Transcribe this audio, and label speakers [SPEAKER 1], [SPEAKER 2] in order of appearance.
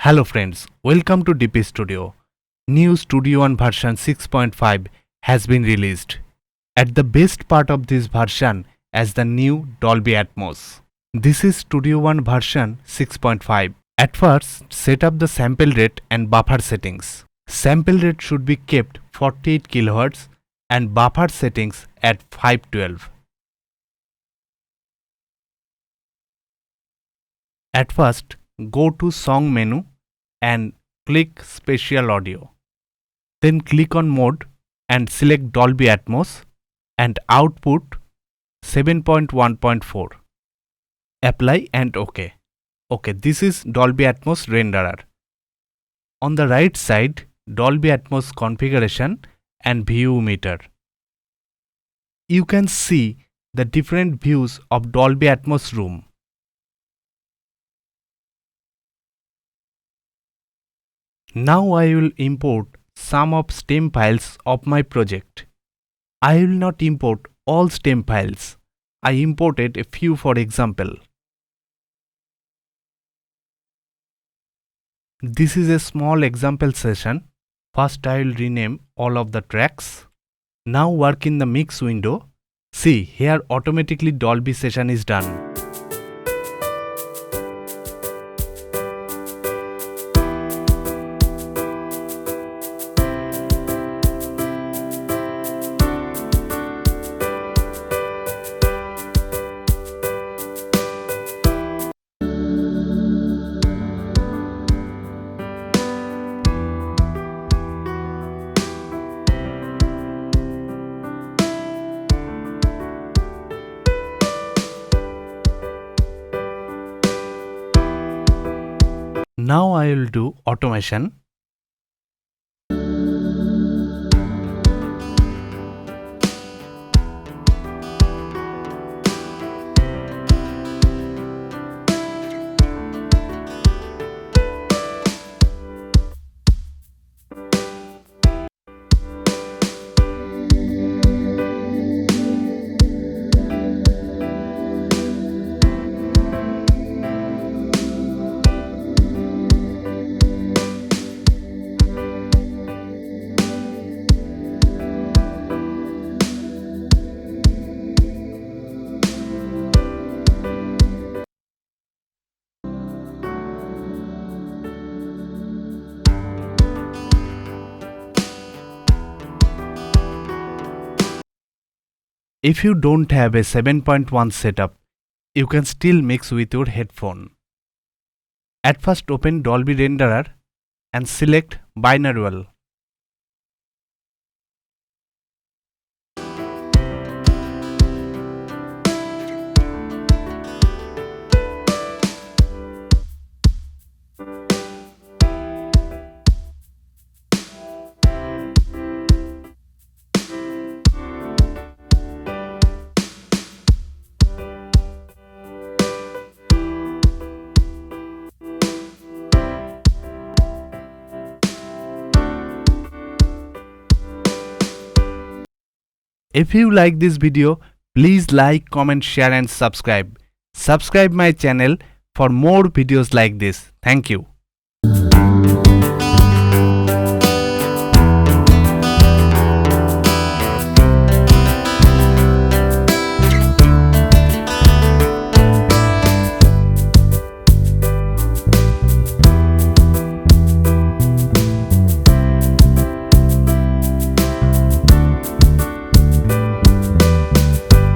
[SPEAKER 1] Hello friends, welcome to DP Studio. New Studio One version 6.5 has been released. At the best part of this version as the new Dolby Atmos. This is Studio One version 6.5. At first, set up the sample rate and buffer settings. Sample rate should be kept 48 kHz and buffer settings at 512. At first, go to Song menu and click Spatial Audio. Then click on Mode and select Dolby Atmos and output 7.1.4. Apply and OK. OK, this is Dolby Atmos renderer. On the right side, Dolby Atmos configuration and view meter. You can see the different views of Dolby Atmos room. Now I will import some of stem files of my project. I will not import all stem files. I imported a few for example. This is a small example session. First I will rename all of the tracks. Now work in the mix window. See, here automatically Dolby session is done. Now I will do automation. If you don't have a 7.1 setup, you can still mix with your headphone. At first open Dolby Renderer and select binaural. If you like this video, please like, comment, share and subscribe. Subscribe my channel for more videos like this. Thank you.